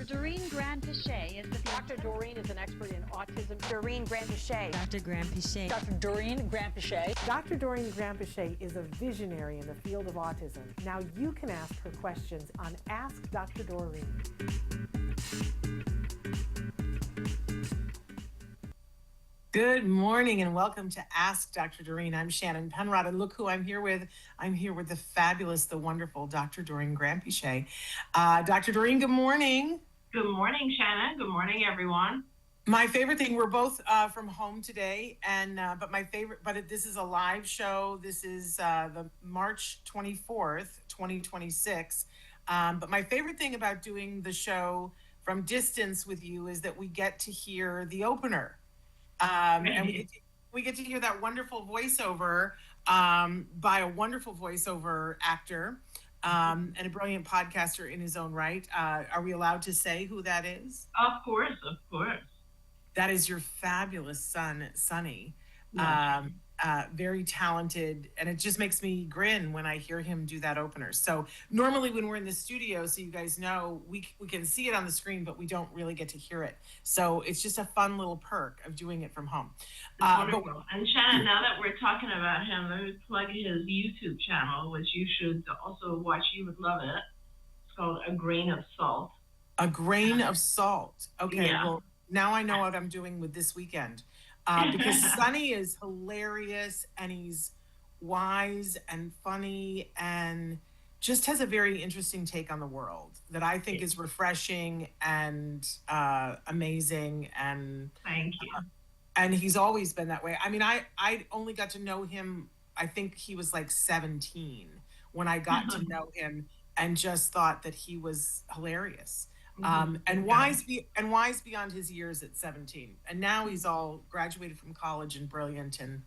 Dr. Doreen Granpeesheh is the Dr. Doreen is an expert in autism. Doreen Granpeesheh. Dr. Granpeesheh. Dr. Doreen Granpeesheh. Dr. Doreen Granpeesheh is a visionary in the field of autism. Now you can ask her questions on Ask Dr. Doreen. Good morning and welcome to Ask Dr. Doreen. I'm Shannon Penrod, and look who I'm here with. I'm here with the fabulous, the wonderful Dr. Doreen Granpeesheh. Dr. Doreen, good morning. Good morning, Shannon. Good morning, everyone. My favorite thing, we're both from home today, and this is a live show. This is the March 24th, 2026. But my favorite thing about doing the show from distance with you is that we get to hear the opener. And we get to hear that wonderful voiceover by a wonderful voiceover actor and a brilliant podcaster in his own right. Are we allowed to say who that is? Of course, of course. That is your fabulous son, Sonny. Yes. Very talented, and it just makes me grin when I hear him do that opener. So normally when we're in the studio, so you guys know, we can see it on the screen, but we don't really get to hear it. So it's just a fun little perk of doing it from home. Wonderful. And Shannon, now that we're talking about him, let me plug his YouTube channel, which you should also watch. You would love it. It's called A Grain of Salt. A Grain of Salt. Okay, Yeah. Well, now I know what I'm doing with this weekend. Because Sonny is hilarious and he's wise and funny and just has a very interesting take on the world that I think is refreshing and amazing. And Thank you. And he's always been that way. I mean, I only got to know him, I think he was like 17 when I got to know him, and just thought that he was hilarious. And wise beyond his years at 17. And now he's all graduated from college and brilliant, and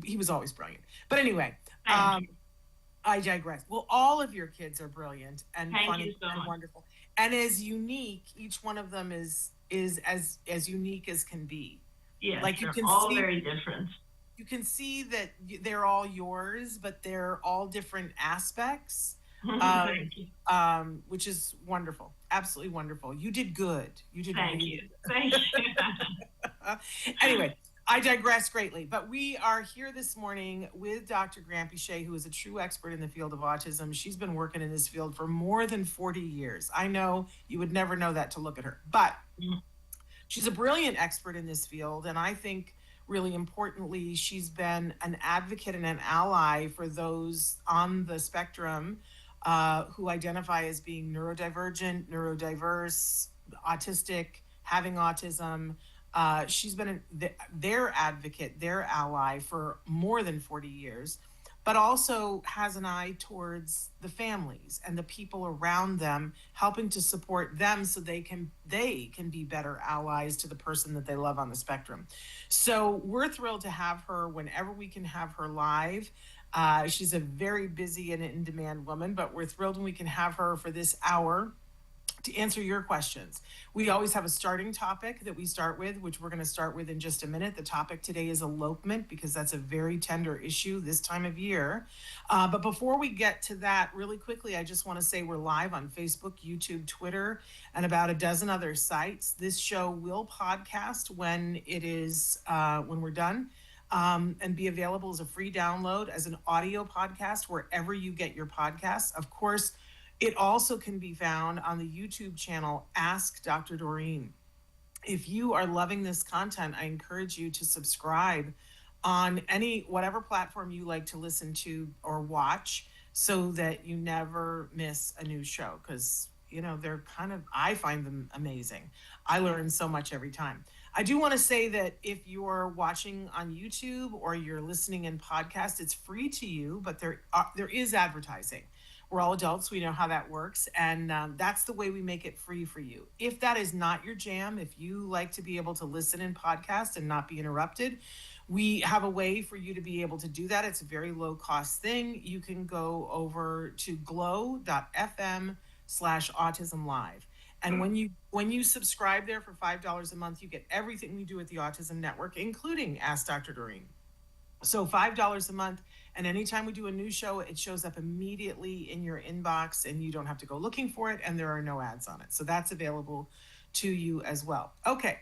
he was always brilliant. But anyway, I digress. Well, all of your kids are brilliant and funny and wonderful, and as unique. Each one of them is as unique as can be. Yeah, like you can all see, very different. You can see that they're all yours, but they're all different aspects. Thank you. Which is wonderful. Absolutely wonderful. You did good. You did Thank really you. good. Thank you. Anyway, I digress greatly, but we are here this morning with Dr. Granpeesheh, who is a true expert in the field of autism. She's been working in this field for more than 40 years. I know you would never know that to look at her, but she's a brilliant expert in this field, and I think really importantly, she's been an advocate and an ally for those on the spectrum who identify as being neurodivergent, neurodiverse, autistic, having autism. She's been their advocate, their ally for more than 40 years, but also has an eye towards the families and the people around them, helping to support them so they can be better allies to the person that they love on the spectrum. So we're thrilled to have her whenever we can have her live. She's a very busy and in-demand woman, but we're thrilled when we can have her for this hour to answer your questions. We always have a starting topic that we start with, which we're going to start with in just a minute. The topic today is elopement, because that's a very tender issue this time of year. But before we get to that, really quickly, I just want to say we're live on Facebook, YouTube, Twitter, and about a dozen other sites. This show will podcast when we're done. And be available as a free download, as an audio podcast, wherever you get your podcasts. Of course, it also can be found on the YouTube channel, Ask Dr. Doreen. If you are loving this content, I encourage you to subscribe on whatever platform you like to listen to or watch, so that you never miss a new show, because they're I find them amazing. I learn so much every time. I do want to say that if you're watching on YouTube or you're listening in podcast, it's free to you, but there is advertising. We're all adults. We know how that works. And that's the way we make it free for you. If that is not your jam, if you like to be able to listen in podcast and not be interrupted, we have a way for you to be able to do that. It's a very low cost thing. You can go over to glow.fm/autismlive. And when you subscribe there for $5 a month, you get everything we do at the Autism Network, including Ask Dr. Doreen. So $5 a month, And anytime we do a new show, it shows up immediately in your inbox and you don't have to go looking for it, and there are no ads on it. So that's available to you as well. Okay.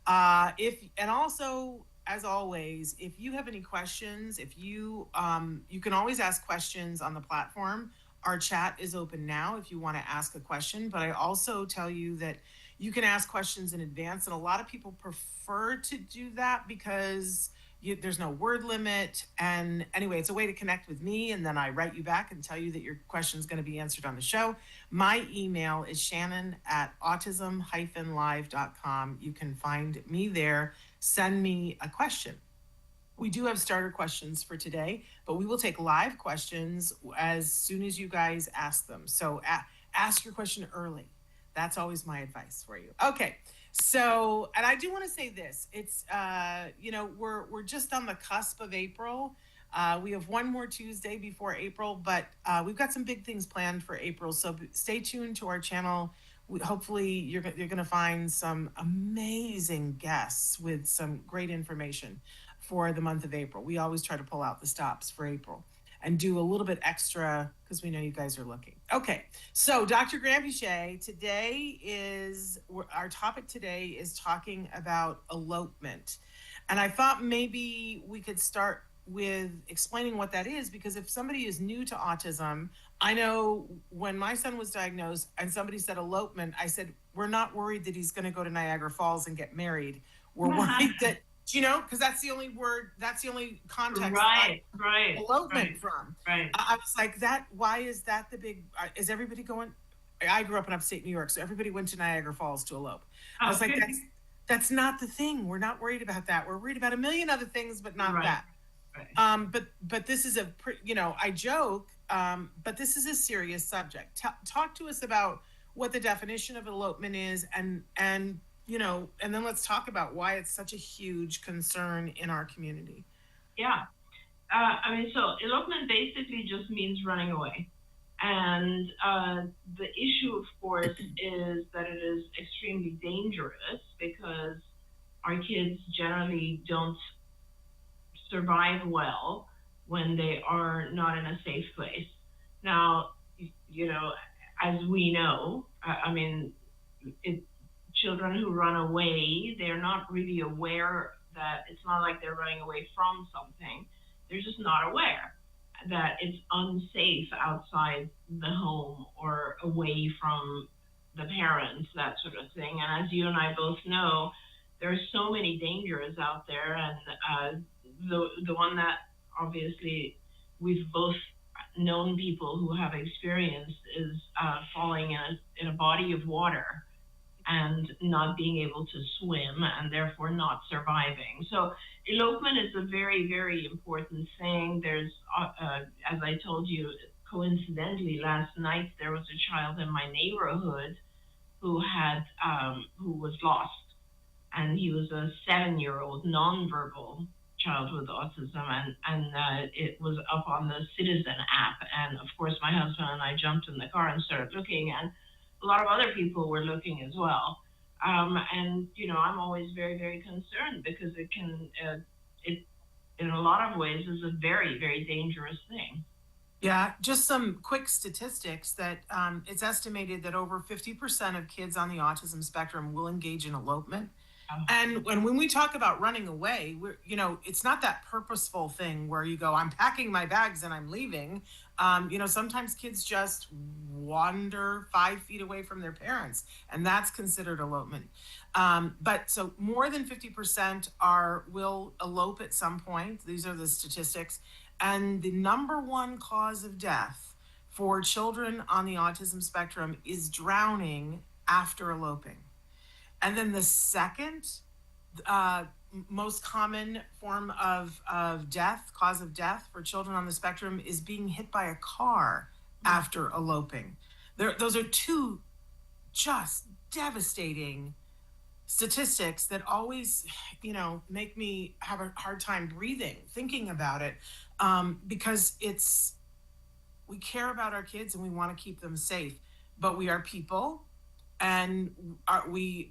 And also, as always, if you have any questions, if you you can always ask questions on the platform. Our chat is open now if you want to ask a question, but I also tell you that you can ask questions in advance, and a lot of people prefer to do that because there's no word limit. And anyway, it's a way to connect with me, and then I write you back and tell you that your question is going to be answered on the show. My email is shannon@autism-live.com. You can find me there. Send me a question. We do have starter questions for today, but we will take live questions as soon as you guys ask them. So ask your question early. That's always my advice for you. Okay. So, and I do want to say this, it's, we're just on the cusp of April. We have one more Tuesday before April, but we've got some big things planned for April. So stay tuned to our channel. Hopefully you're going to find some amazing guests with some great information for the month of April. We always try to pull out the stops for April and do a little bit extra because we know you guys are looking. Okay, so Dr. Granpeesheh, our topic today is talking about elopement. And I thought maybe we could start with explaining what that is, because if somebody is new to autism, I know when my son was diagnosed and somebody said elopement, I said, we're not worried that he's gonna go to Niagara Falls and get married. We're worried that, because that's the only word, that's the only context. Right. Elopement from. Right. I was like, why is that the big, is everybody going? I grew up in upstate New York, so everybody went to Niagara Falls to elope. I was like, that's not the thing. We're not worried about that. We're worried about a million other things, but not that. Right. But this is I joke, but this is a serious subject. Talk to us about what the definition of elopement is, and then let's talk about why it's such a huge concern in our community. Yeah. So elopement basically just means running away. And the issue, of course, is that it is extremely dangerous because our kids generally don't survive well when they are not in a safe place. Now, as we know, children who run away, they're not really aware that it's not like they're running away from something. They're just not aware that it's unsafe outside the home or away from the parents, that sort of thing. And as you and I both know, there are so many dangers out there, and the one that obviously we've both known people who have experienced is falling in a body of water and not being able to swim and therefore not surviving. So elopement is a very, very important thing. There's, as I told you, coincidentally, last night there was a child in my neighborhood who was lost, and he was a 7-year-old nonverbal child with autism, and it was up on the Citizen app. And of course, my husband and I jumped in the car and started looking, and a lot of other people were looking as well. And I'm always very, very concerned because it in a lot of ways is a very, very dangerous thing. Yeah, just some quick statistics that it's estimated that over 50% of kids on the autism spectrum will engage in elopement. And when we talk about running away, it's not that purposeful thing where you go, I'm packing my bags and I'm leaving. Sometimes kids just wander 5 feet away from their parents, and that's considered elopement. But so more than 50% will elope at some point. These are the statistics. And the number one cause of death for children on the autism spectrum is drowning after eloping. And then the second most common form of cause of death for children on the spectrum is being hit by a car after eloping. Those are two just devastating statistics that always, make me have a hard time breathing, thinking about it, because we care about our kids and we want to keep them safe, but we are people. And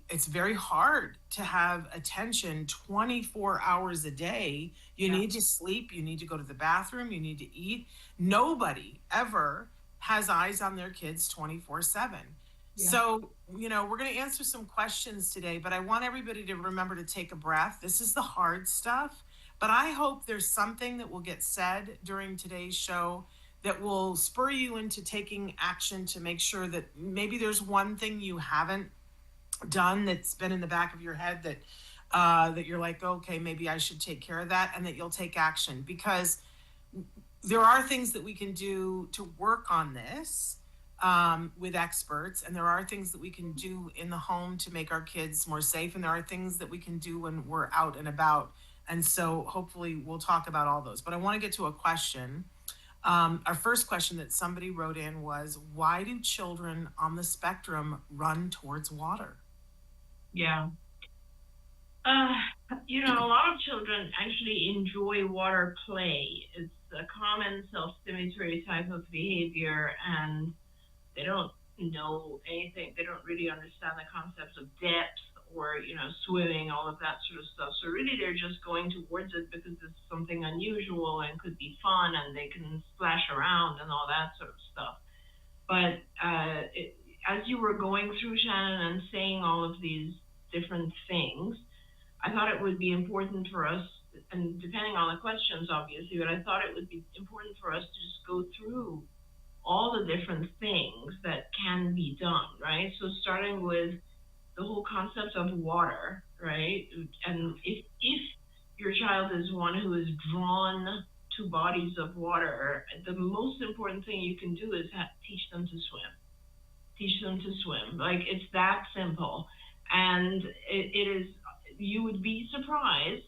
it's very hard to have attention 24 hours a day. You need to sleep, you need to go to the bathroom, you need to eat. Nobody ever has eyes on their kids 24/7. So, we're going to answer some questions today, but I want everybody to remember to take a breath. This is the hard stuff, but I hope there's something that will get said during today's show that will spur you into taking action to make sure that maybe there's one thing you haven't done that's been in the back of your head that you're like, okay, maybe I should take care of that, and that you'll take action, because there are things that we can do to work on this with experts, and there are things that we can do in the home to make our kids more safe, and there are things that we can do when we're out and about. And so hopefully we'll talk about all those. But I want to get to a question. Our first question that somebody wrote in was, why do children on the spectrum run towards water? Yeah. A lot of children actually enjoy water play. It's a common self-stimulatory type of behavior, and they don't know anything. They don't really understand the concepts of depth or, swimming, all of that sort of stuff. So really they're just going towards it because it's something unusual and could be fun, and they can splash around and all that sort of stuff. But as you were going through, Shannon, and saying all of these different things, I thought it would be important for us, and depending on the questions, obviously, but I thought it would be important for us to just go through all the different things that can be done, right? So starting with the whole concept of water, right? And if your child is one who is drawn to bodies of water, the most important thing you can do is teach them to swim. Teach them to swim. Like, it's that simple. And it is, you would be surprised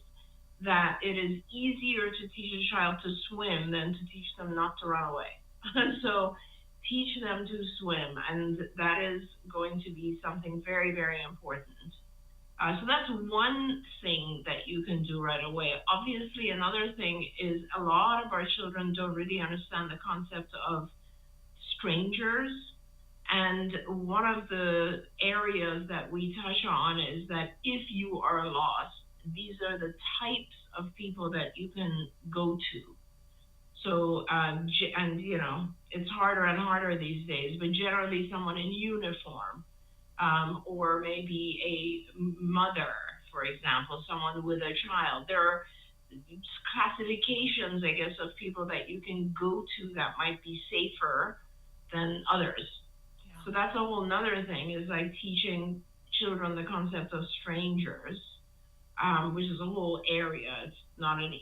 that it is easier to teach a child to swim than to teach them not to run away. So teach them to swim, and that is going to be something very, very important. So that's one thing that you can do right away. Obviously, another thing is a lot of our children don't really understand the concept of strangers. And one of the areas that we touch on is that if you are lost, these are the types of people that you can go to. So, it's harder and harder these days, but generally someone in uniform, or maybe a mother, for example, someone with a child. There are classifications, I guess, of people that you can go to that might be safer than others. Yeah. So that's a whole nother thing, is like teaching children the concept of strangers, which is a whole area. It's not an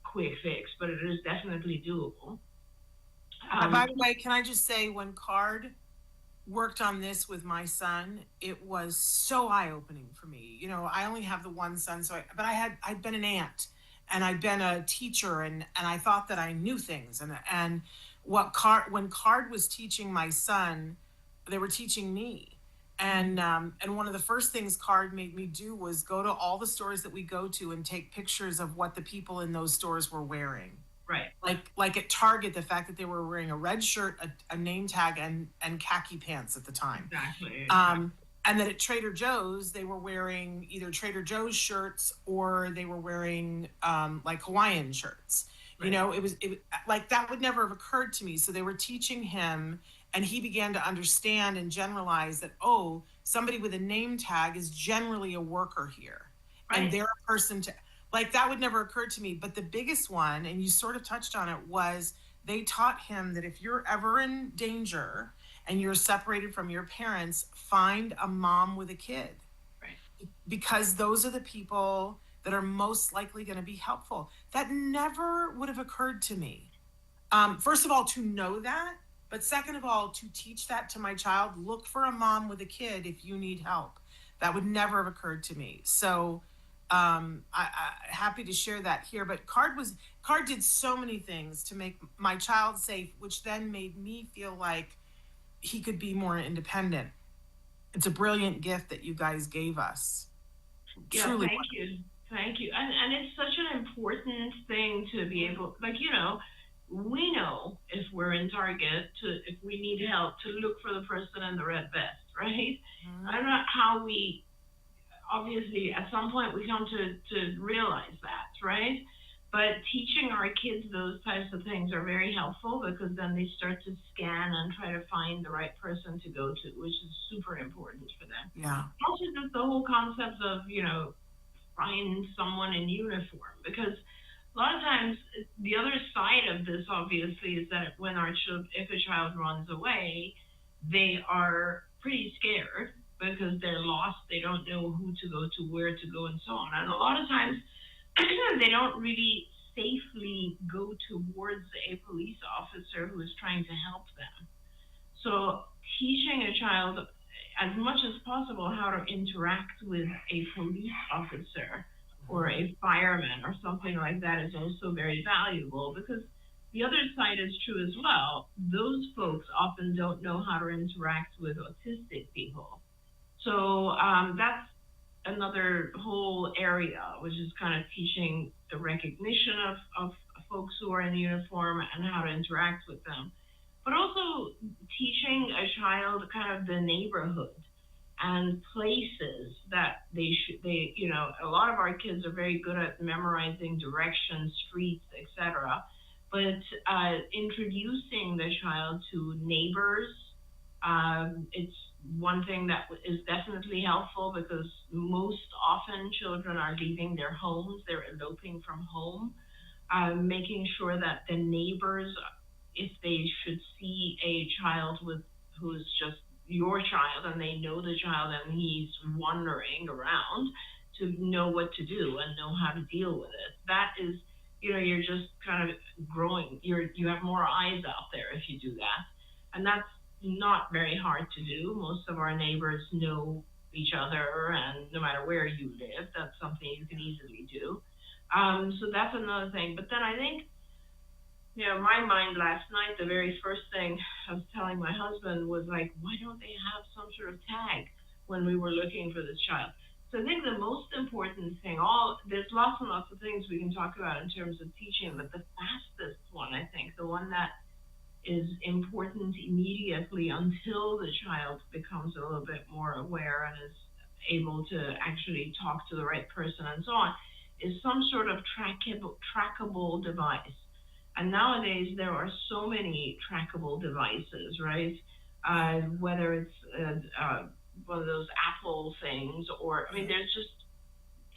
quick fix, but it is definitely doable. By the way, can I just say, when Card worked on this with my son, it was so eye-opening for me. I only have the one son, but I'd been an aunt, and I'd been a teacher, and I thought that I knew things. And when Card was teaching my son, they were teaching me. And one of the first things Card made me do was go to all the stores that we go to and take pictures of what the people in those stores were wearing. Right. Like at Target, the fact that they were wearing a red shirt, a name tag, and khaki pants at the time. Exactly. And then at Trader Joe's, they were wearing either Trader Joe's shirts, or they were wearing like Hawaiian shirts. Right. It was like, that would never have occurred to me. So they were teaching him, and he began to understand and generalize that, oh, somebody with a name tag is generally a worker here. Right. And they're a person to, like, that would never occur to me. But the biggest one, and you sort of touched on it, was they taught him that if you're ever in danger and you're separated from your parents, find a mom with a kid. Right. Because those are the people that are most likely going to be helpful. That never would have occurred to me. First of all, to know that, but second of all, to teach that to my child. Look for a mom with a kid if you need help. That would never have occurred to me. So I'm happy to share that here. But Card did so many things to make my child safe, which then made me feel like he could be more independent. It's a brilliant gift that you guys gave us. Yeah, Truly. Thank you. And it's such an important thing to be able, we know if we're in Target, if we need help, to look for the person in the red vest, right? I don't know how we, obviously at some point we come to realize that, right? But teaching our kids those types of things are very helpful, because then they start to scan and try to find the right person to go to, which is super important for them. Yeah. Also, just the whole concept of, find someone in uniform, because a lot of times the other side of this obviously is that if a child runs away, they are pretty scared because they're lost, they don't know who to go to, where to go, and so on. And a lot of times they don't really safely go towards a police officer who is trying to help them. So teaching a child as much as possible how to interact with a police officer or a fireman or something like that is also very valuable, because the other side is true as well. Those folks often don't know how to interact with autistic people. So that's another whole area, which is kind of teaching the recognition of folks who are in uniform and how to interact with them, but also teaching a child kind of the neighborhood and places that a lot of our kids are very good at memorizing directions, streets, etc. But introducing the child to neighbors, it's one thing that is definitely helpful, because most often children are leaving their homes, they're eloping from home. Making sure that the neighbors, if they should see a child who's just your child and they know the child and he's wandering around, to know what to do and know how to deal with it. That is, you're just kind of growing. You have more eyes out there if you do that. And that's not very hard to do. Most of our neighbors know each other, and no matter where you live, that's something you can easily do. So that's another thing. But then I think, my mind last night, the very first thing I was telling my husband was like, why don't they have some sort of tag when we were looking for this child? So I think the most important thing, there's lots and lots of things we can talk about in terms of teaching, but the fastest one, I think, the one that is important immediately until the child becomes a little bit more aware and is able to actually talk to the right person and so on, is some sort of trackable device. And nowadays there are so many trackable devices, right? Whether it's one of those Apple things, or there's just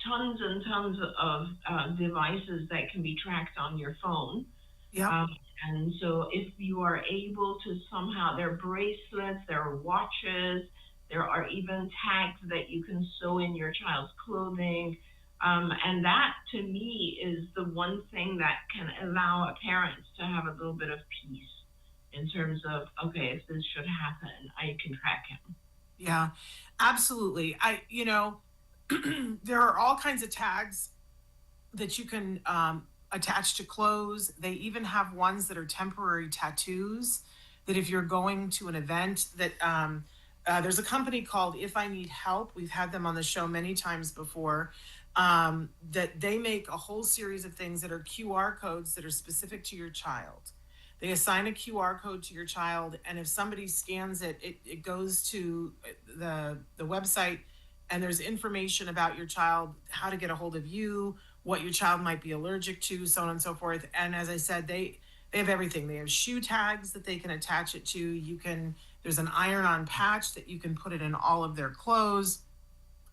tons and tons of devices that can be tracked on your phone. Yeah. And so if you are able to somehow, there are bracelets, there are watches, there are even tags that you can sew in your child's clothing. And that, to me, is the one thing that can allow parents to have a little bit of peace in terms of, okay, if this should happen, I can track him. Yeah, absolutely. There are all kinds of tags that you can attach to clothes. They even have ones that are temporary tattoos, that if you're going to an event, that there's a company called If I Need Help. We've had them on the show many times before. That they make a whole series of things that are QR codes that are specific to your child. They assign a QR code to your child, and if somebody scans it, it goes to the website, and there's information about your child, how to get a hold of you, what your child might be allergic to, so on and so forth. And as I said, they have everything. They have shoe tags that they can attach it to. There's an iron-on patch that you can put it in all of their clothes.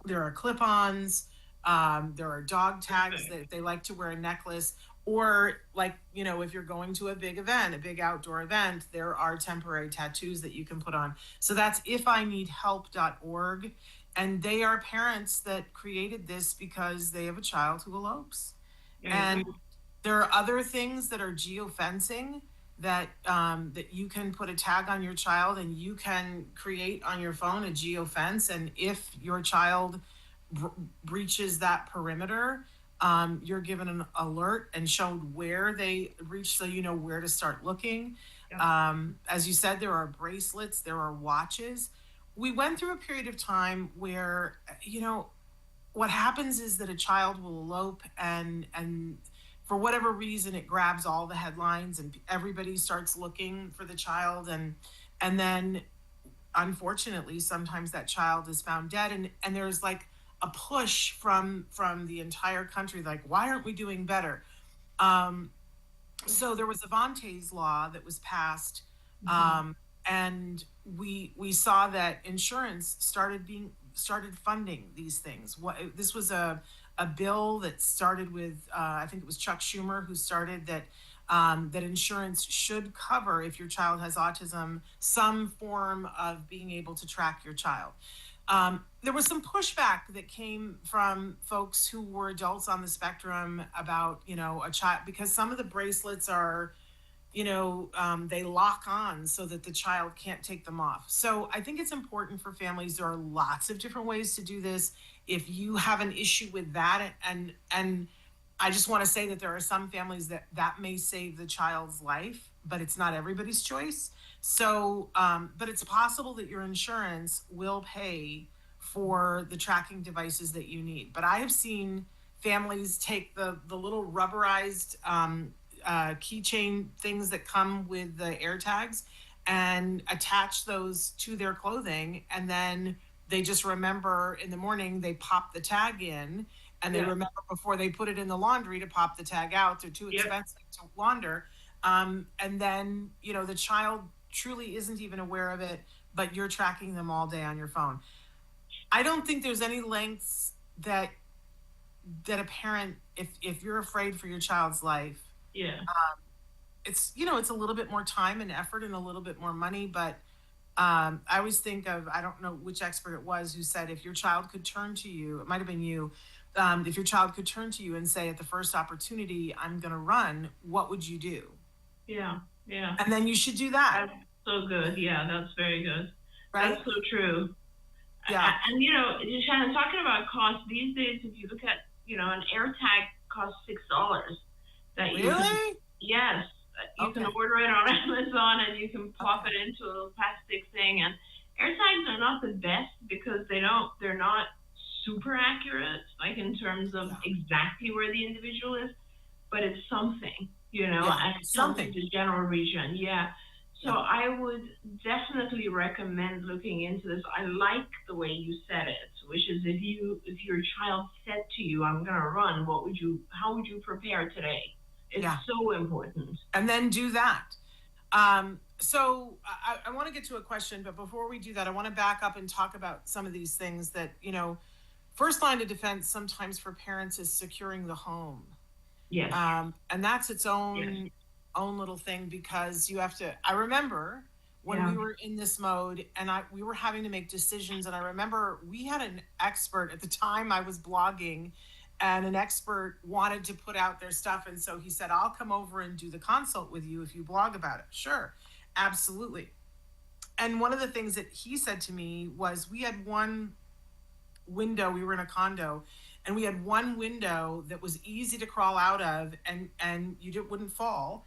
There are clip-ons. There are dog tags that they like to wear a necklace, or if you're going to a big event, a big outdoor event, there are temporary tattoos that you can put on. So that's ifineedhelp.org. And they are parents that created this because they have a child who elopes. And there are other things that are geofencing that you can put a tag on your child, and you can create on your phone a geofence. And if your child breaches that perimeter, you're given an alert and shown where they reach, so you know where to start looking. As you said, there are bracelets, there are watches. We went through a period of time where, what happens is that a child will elope, and for whatever reason, it grabs all the headlines and everybody starts looking for the child. And then unfortunately, sometimes that child is found dead, and there's like a push from the entire country, like, why aren't we doing better? So there was Avante's law that was passed, and we saw that insurance started funding these things. This was a bill that started with I think it was Chuck Schumer who started that. That insurance should cover, if your child has autism, some form of being able to track your child. There was some pushback that came from folks who were adults on the spectrum about, a child, because some of the bracelets are, they lock on so that the child can't take them off. So I think it's important for families. There are lots of different ways to do this. If you have an issue with that, and I just want to say that there are some families that may save the child's life, but it's not everybody's choice. So, but it's possible that your insurance will pay for the tracking devices that you need. But I have seen families take the little rubberized keychain things that come with the AirTags and attach those to their clothing, and then they just remember in the morning they pop the tag in. And they remember before they put it in the laundry to pop the tag out. They're too expensive to launder. And then, the child truly isn't even aware of it, but you're tracking them all day on your phone. I don't think there's any lengths that a parent, if you're afraid for your child's life, it's, it's a little bit more time and effort and a little bit more money. But I always think of, I don't know which expert it was who said, if your child could turn to you, it might've been you, if your child could turn to you and say, at the first opportunity, I'm going to run, what would you do? Yeah. And then you should do that. That's so good. Yeah, that's very good. Right? That's so true. Yeah. And, Shannon, talking about cost, these days, if you look at, an AirTag costs $6. Really? Yes. You can order it on Amazon and you can pop it into a little plastic thing. And AirTags are not the best because they're not super accurate, like in terms of exactly where the individual is, but it's something, and it's something to the general region. So I would definitely recommend looking into this. I like the way you said it, which is if your child said to you, I'm gonna run, how would you prepare today? It's so important. And then do that. So I want to get to a question, but before we do that, I want to back up and talk about some of these things that, first line of defense sometimes for parents is securing the home. Yes. And that's its own little thing, because you have to, I remember when we were in this mode and we were having to make decisions. And I remember we had an expert at the time I was blogging, and an expert wanted to put out their stuff. And so he said, I'll come over and do the consult with you if you blog about it. Sure. Absolutely. And one of the things that he said to me was, we had one window, we were in a condo, and we had one window that was easy to crawl out of, and you wouldn't fall,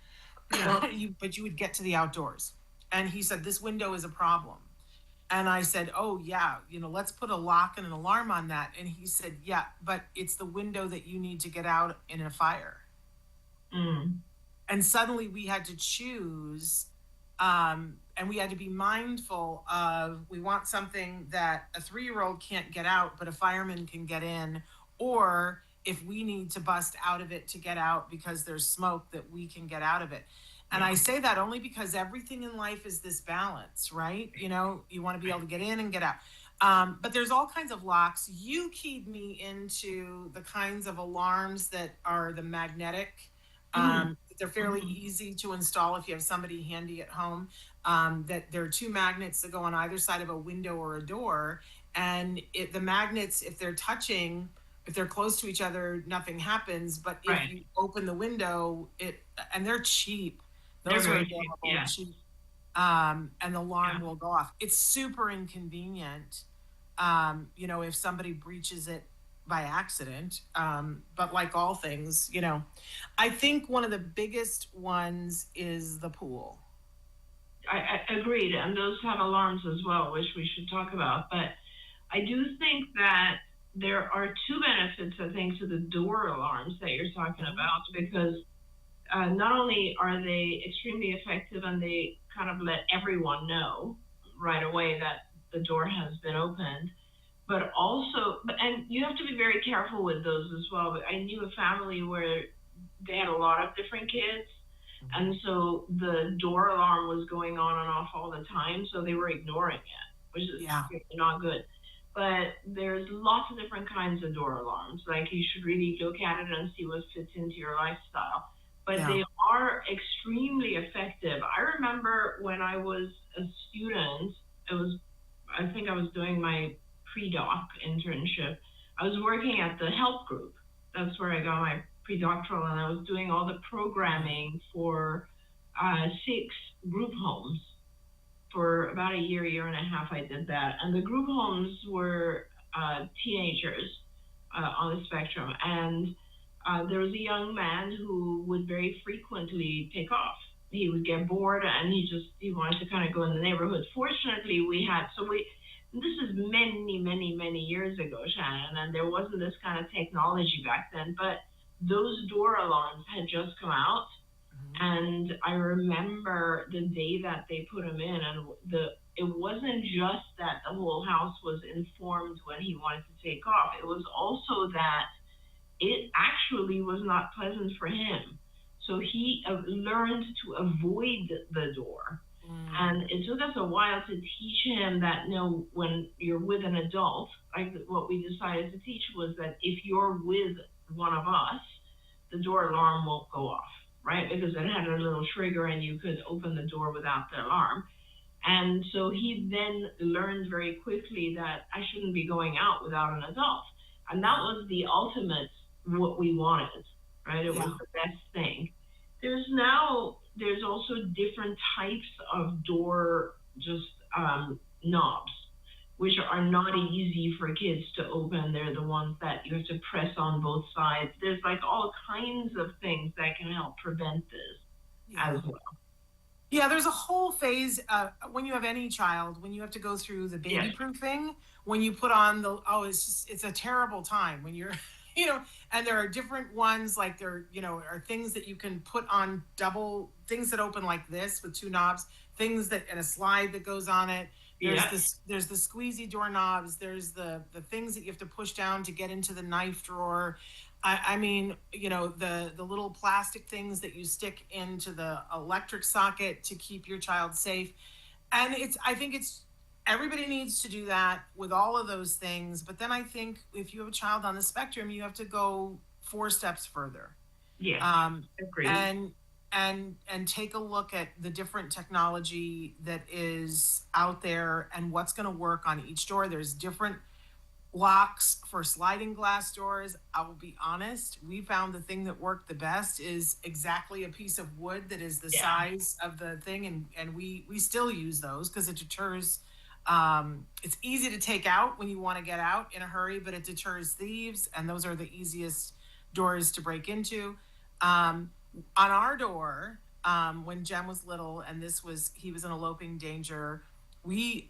but you would get to the outdoors. And he said, this window is a problem. And I said, oh yeah, let's put a lock and an alarm on that. And he said, yeah, but it's the window that you need to get out in a fire. And suddenly we had to choose, and we had to be mindful of, we want something that a 3-year-old can't get out, but a fireman can get in, or if we need to bust out of it to get out because there's smoke, that we can get out of it. And I say that only because everything in life is this balance, right? You want to be able to get in and get out. But there's all kinds of locks. You keyed me into the kinds of alarms that are the magnetic. They're fairly easy to install if you have somebody handy at home. That there are 2 magnets that go on either side of a window or a door. And the magnets, if they're touching, if they're close to each other, nothing happens. But if you open the window, and they're cheap. Those are available cheap. And the alarm will go off. It's super inconvenient, if somebody breaches it by accident. But like all things, I think one of the biggest ones is the pool. I agreed. And those have alarms as well, which we should talk about. But I do think that there are 2 benefits, I think, to the door alarms that you're talking about, because not only are they extremely effective and they kind of let everyone know, right away that the door has been opened. But also, and you have to be very careful with those as well. But I knew a family where they had a lot of different kids, and so the door alarm was going on and off all the time, so they were ignoring it, which is really not good. But there's lots of different kinds of door alarms. Like, you should really look at it and see what fits into your lifestyle. But they are extremely effective. I remember when I was a student, I think I was doing my pre-doc internship. I was working at the help group. That's where I got my pre-doctoral, and I was doing all the programming for 6 group homes. For about a year and a half, I did that. And the group homes were teenagers on the spectrum. And there was a young man who would very frequently take off. He would get bored and he wanted to kind of go in the neighborhood. Fortunately, this is many years ago, Shannon, and there wasn't this kind of technology back then, but those door alarms had just come out. And I remember the day that they put them in, and it wasn't just that the whole house was informed when he wanted to take off. It was also that it actually was not pleasant for him. So he learned to avoid the door. And it took us a while to teach him that, when you're with an adult, like what we decided to teach was that if you're with one of us, the door alarm won't go off, right? Because it had a little trigger and you could open the door without the alarm. And so he then learned very quickly that I shouldn't be going out without an adult. And that was the ultimate what we wanted, right? It was the best thing. There's also different types of door knobs, which are not easy for kids to open. They're the ones that you have to press on both sides. There's like all kinds of things that can help prevent this as well. Yeah, there's a whole phase when you have any child, when you have to go through the baby proofing, when you put on it's a terrible time when you're, and there are different ones, like there, are things that you can put on double, things that open like this with 2 knobs, things that, and a slide that goes on it. There's the squeezy doorknobs. There's the things that you have to push down to get into the knife drawer. I mean, the little plastic things that you stick into the electric socket to keep your child safe. And I think everybody needs to do that with all of those things. But then I think if you have a child on the spectrum, you have to go 4 steps further. Yeah. Agreed. And take a look at the different technology that is out there and what's going to work on each door. There's different locks for sliding glass doors. I will be honest, we found the thing that worked the best is exactly a piece of wood that is the size of the thing, and we still use those because it deters. It's easy to take out when you want to get out in a hurry, but it deters thieves, and those are the easiest doors to break into. On our door, when Jem was little, and he was in eloping danger, we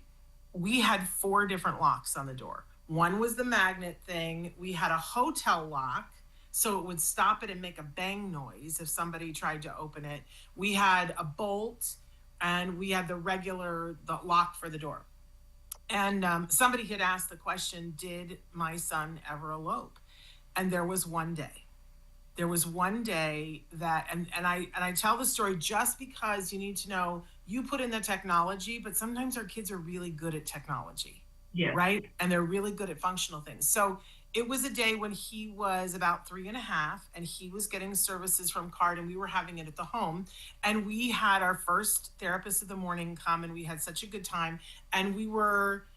had 4 different locks on the door. One was the magnet thing. We had a hotel lock, so it would stop it and make a bang noise if somebody tried to open it. We had a bolt, and we had the lock for the door. And somebody had asked the question, did my son ever elope? And there was one day. There was one day that, and I tell the story just because you need to know, you put in the technology, but sometimes our kids are really good at technology, right? And they're really good at functional things. So it was a day when he was about 3.5, and he was getting services from CARD, and we were having it at the home. And we had our first therapist of the morning come, and we had such a good time. And we were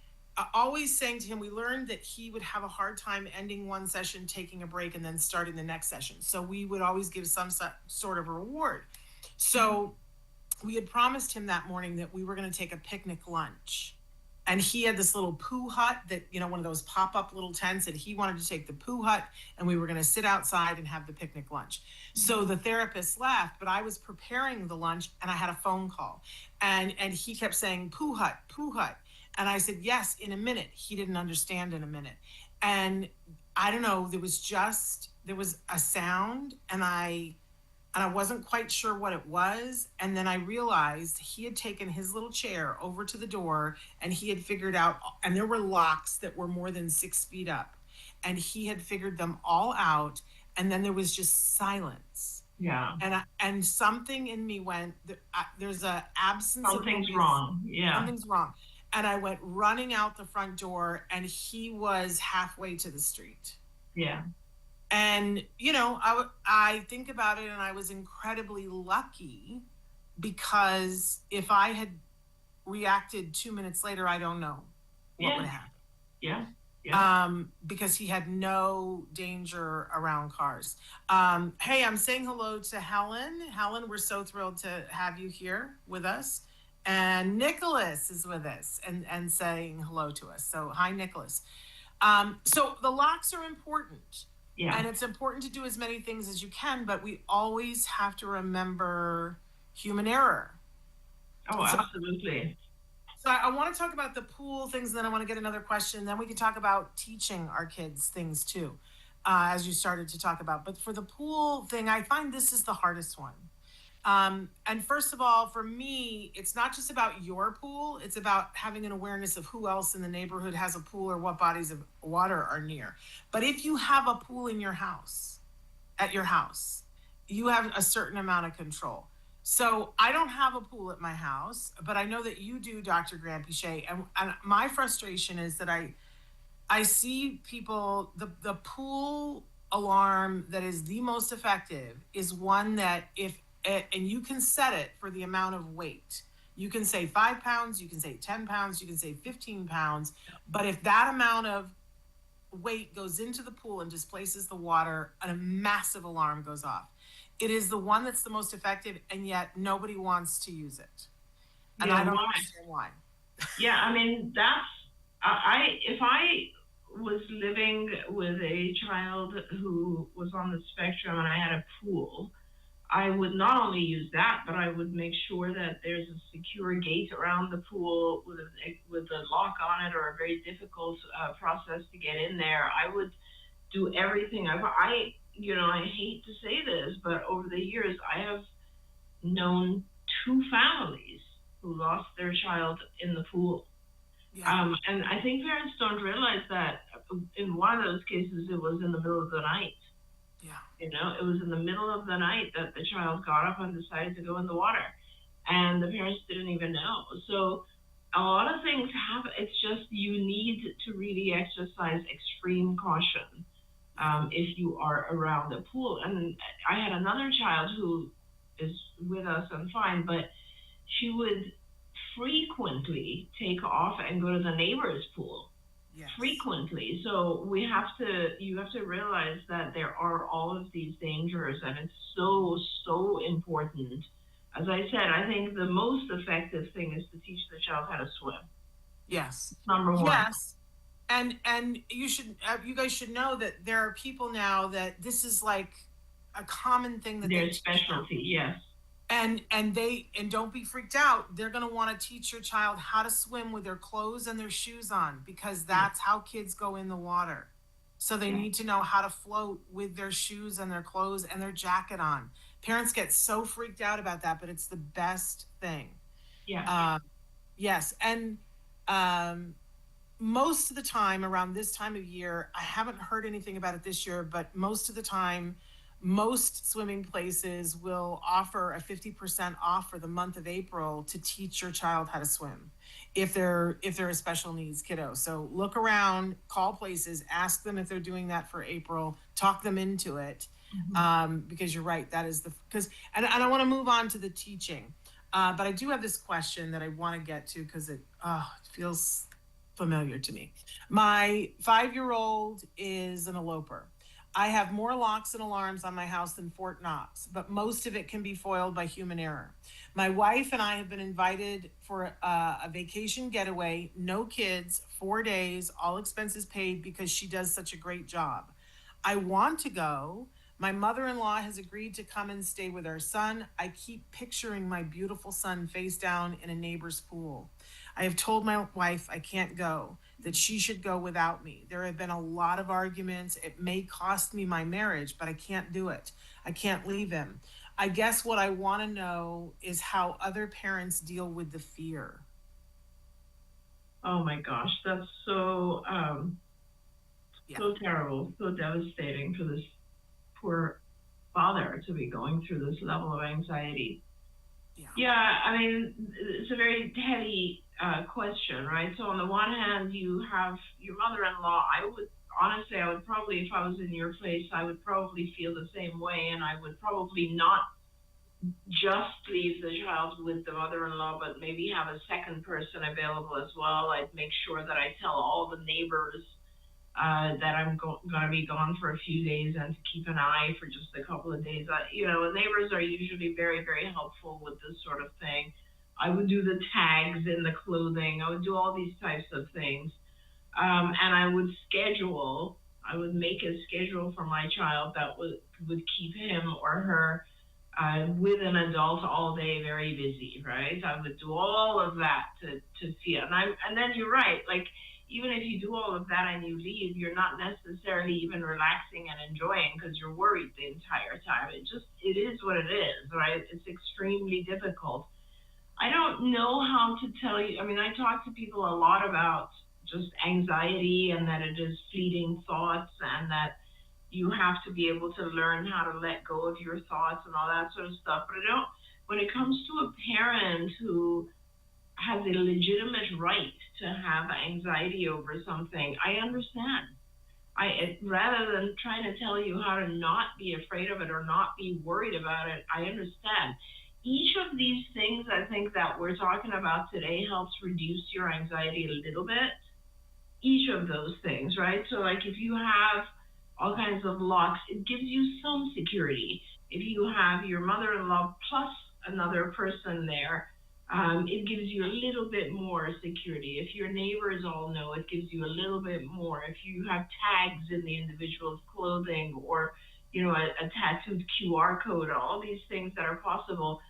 always saying to him, we learned that he would have a hard time ending one session, taking a break, and then starting the next session. So we would always give some sort of a reward. So we had promised him that morning that we were going to take a picnic lunch. And he had this little poo hut that, one of those pop-up little tents, and he wanted to take the poo hut, and we were going to sit outside and have the picnic lunch. So the therapist left, but I was preparing the lunch, and I had a phone call. And he kept saying, poo hut, poo hut. And I said, yes, in a minute. He didn't understand in a minute. And I don't know, there was a sound, and I and I wasn't quite sure what it was. And then I realized he had taken his little chair over to the door and he had figured out, and there were locks that were more than 6 feet up, and he had figured them all out. And then there was just silence. Yeah. And something in me went, there's a absence Something's of wrong. Yeah. Something's wrong. And I went running out the front door, and he was halfway to the street. Yeah. And, you know, I think about it, and I was incredibly lucky, because if I had reacted 2 minutes later, I don't know what would happen. Yeah. Because he had no danger around cars. Hey, I'm saying hello to Helen. Helen, we're so thrilled to have you here with us. And Nicholas is with us and saying hello to us. So hi, Nicholas. So the locks are important. Yeah. And it's important to do as many things as you can, but we always have to remember human error. Oh, absolutely. So I want to talk about the pool things, and then I want to get another question. Then we can talk about teaching our kids things too, as you started to talk about. But for the pool thing, I find this is the hardest one. And first of all, for me, it's not just about your pool. It's about having an awareness of who else in the neighborhood has a pool or what bodies of water are near. But if you have a pool in your house, at your house, you have a certain amount of control. So I don't have a pool at my house, but I know that you do, Dr. Granpeesheh. And my frustration is that I see people, the pool alarm that is the most effective is one that and you can set it for the amount of weight. You can say 5 pounds, you can say 10 pounds, you can say 15 pounds. But if that amount of weight goes into the pool and displaces the water, a massive alarm goes off. It is the one that's the most effective, and yet nobody wants to use it. And I don't understand why. Yeah, I mean, if I was living with a child who was on the spectrum and I had a pool, I would not only use that, but I would make sure that there's a secure gate around the pool with a lock on it, or a very difficult process to get in there. I would do everything. I hate to say this, but over the years, I have known 2 families who lost their child in the pool. Yeah. And I think parents don't realize that in one of those cases, it was in the middle of the night. Yeah. You know, it was in the middle of the night that the child got up and decided to go in the water, and the parents didn't even know. So a lot of things happen. It's just you need to really exercise extreme caution if you are around the pool. And I had another child who is with us and fine, but she would frequently take off and go to the neighbor's pool. Yes. Frequently. So you have to realize that there are all of these dangers, and it's so important. As I said, I think the most effective thing is to teach the child how to swim. Yes. Number one. Yes. And you guys should know that there are people now that this is like a common thing that their specialty. Yes. And don't be freaked out. They're going to want to teach your child how to swim with their clothes and their shoes on, because that's how kids go in the water. So they need to know how to float with their shoes and their clothes and their jacket on. Parents get so freaked out about that, but it's the best thing. Yeah. Yes. And most of the time around this time of year, I haven't heard anything about it this year, but most of the time, most swimming places will offer a 50% off for the month of April to teach your child how to swim if they're a special needs kiddo. So look around, call places, ask them if they're doing that for April, talk them into it. Because you're right, that is and I want to move on to the teaching. But I do have this question that I want to get to because it feels familiar to me. My 5-year-old is an eloper. I have more locks and alarms on my house than Fort Knox, but most of it can be foiled by human error. My wife and I have been invited for a vacation getaway, no kids, 4 days, all expenses paid, because she does such a great job. I want to go. My mother-in-law has agreed to come and stay with our son. I keep picturing my beautiful son face down in a neighbor's pool. I have told my wife I can't go, that she should go without me. There have been a lot of arguments. It may cost me my marriage, but I can't do it. I can't leave him. I guess what I want to know is how other parents deal with the fear. Oh my gosh, that's so Yeah. so terrible, so devastating for this poor father to be going through this level of anxiety. Yeah. Yeah, I mean, it's a very heady question, right? So on the one hand, you have your mother-in-law. I would honestly, I would probably, if I was in your place, I would probably feel the same way, and I would probably not just leave the child with the mother-in-law, but maybe have a second person available as well. I'd make sure that I tell all the neighbors that I'm going to be gone for a few days and to keep an eye for just a couple of days. Neighbors are usually very, very helpful with this sort of thing. I would do the tags in the clothing. I would do all these types of things. And I would make a schedule for my child that would keep him or her with an adult all day, very busy, right? I would do all of that to feel. And then you're right, like, even if you do all of that and you leave, you're not necessarily even relaxing and enjoying because you're worried the entire time. It is what it is, right? It's extremely difficult. I don't know how to tell you. I mean, I talk to people a lot about just anxiety and that it is fleeting thoughts and that you have to be able to learn how to let go of your thoughts and all that sort of stuff. But when it comes to a parent who has a legitimate right to have anxiety over something, I understand. Rather than trying to tell you how to not be afraid of it or not be worried about it, I understand. Each of these things I think that we're talking about today helps reduce your anxiety a little bit. Each of those things, right? So like if you have all kinds of locks, it gives you some security. If you have your mother-in-law plus another person there, it gives you a little bit more security. If your neighbors all know, it gives you a little bit more. If you have tags in the individual's clothing or, a tattooed QR code, all these things that are possible,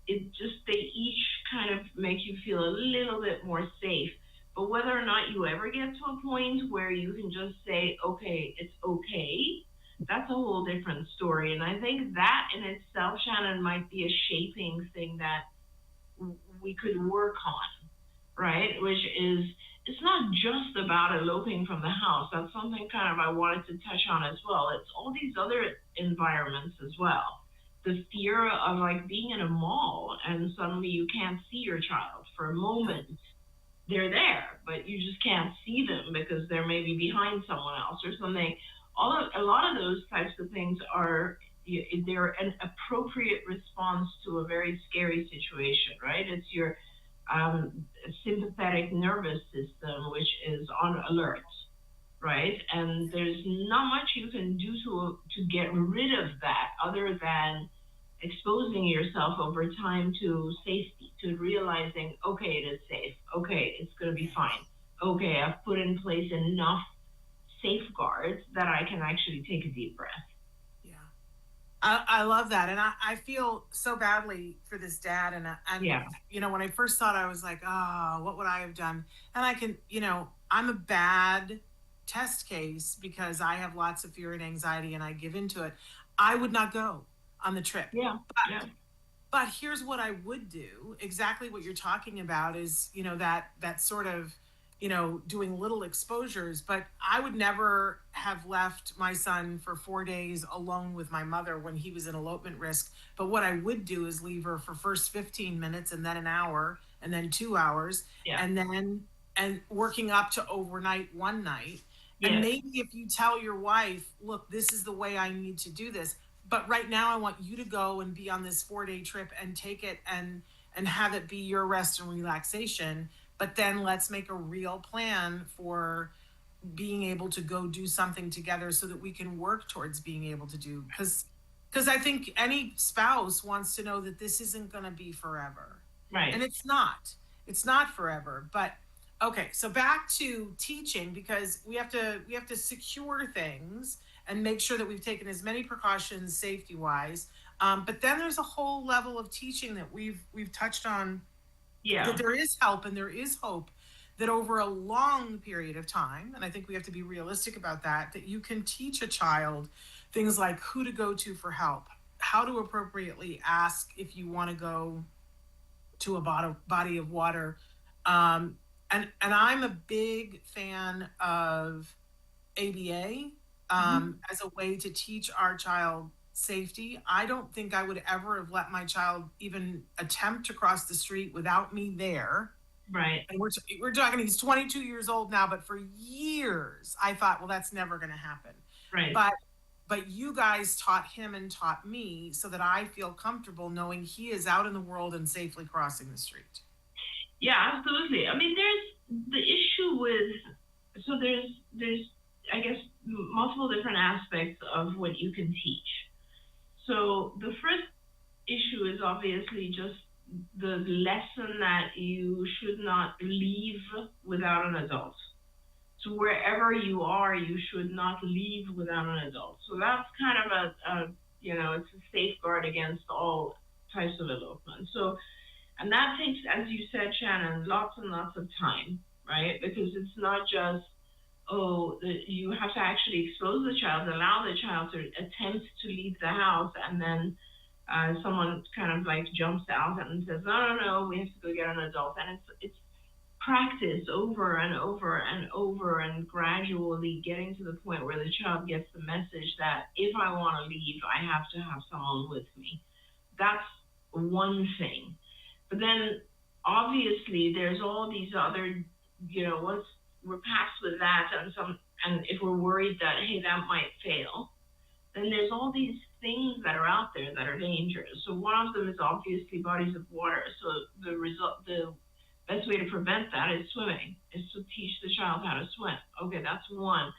they each kind of make you feel a little bit more safe. But whether or not you ever get to a point where you can just say, okay, it's okay, that's a whole different story. And I think that in itself, Shannon, might be a shaping thing that we could work on, right? Which is, it's not just about eloping from the house. That's something kind of I wanted to touch on as well. It's all these other environments as well. The fear of like being in a mall and suddenly you can't see your child for a moment. They're there, but you just can't see them because they're maybe behind someone else or something. A lot of those types of things they're an appropriate response to a very scary situation, right? It's your sympathetic nervous system, which is on alert, right? And there's not much you can do to get rid of that other than exposing yourself over time to safety, to realizing, okay, it is safe. Okay, it's going to be fine. Okay, I've put in place enough safeguards that I can actually take a deep breath. Yeah. I love that. And I feel so badly for this dad. And yeah. When I first thought, I was like, oh, what would I have done? And I can, I'm a bad test case because I have lots of fear and anxiety and I give into it. I would not go on the trip. Yeah. But here's what I would do. Exactly what you're talking about is, that sort of, doing little exposures, but I would never have left my son for 4 days alone with my mother when he was in elopement risk. But what I would do is leave her for first 15 minutes and then an hour and then 2 hours and working up to overnight one night. Yes. And maybe if you tell your wife, look, this is the way I need to do this. But right now I want you to go and be on this 4-day trip and take it and have it be your rest and relaxation. But then let's make a real plan for being able to go do something together so that we can work towards being able to do. Because I think any spouse wants to know that this isn't going to be forever. Right. And it's not. It's not forever. But okay, so back to teaching, because we have to secure things and make sure that we've taken as many precautions safety-wise. But then there's a whole level of teaching that we've touched on. Yeah. That there is help and there is hope that over a long period of time, and I think we have to be realistic about that you can teach a child things like who to go to for help, how to appropriately ask if you want to go to a body of water. And I'm a big fan of ABA as a way to teach our child safety. I don't think I would ever have let my child even attempt to cross the street without me there. Right. And we're talking, he's 22 years old now, but for years I thought, well, that's never going to happen. Right. But you guys taught him and taught me so that I feel comfortable knowing he is out in the world and safely crossing the street. Yeah, absolutely. I mean, there's the issue with, so there's I guess multiple different aspects of what you can teach. So the first issue is obviously just the lesson that you should not leave without an adult. So wherever you are, you should not leave without an adult. So that's kind of a it's a safeguard against all types of elopement. So, and that takes, as you said, Shannon, lots and lots of time, right? Because it's not just, you have to actually expose the child, allow the child to attempt to leave the house, and then someone kind of like jumps out and says, no, we have to go get an adult. And it's practice over and over and over, and gradually getting to the point where the child gets the message that if I want to leave, I have to have someone with me. That's one thing. But then obviously there's all these other, once we're past with that, and if we're worried that, hey, that might fail, then there's all these things that are out there that are dangerous. So one of them is obviously bodies of water. So the best way to prevent that is swimming, is to teach the child how to swim. Okay, that's one.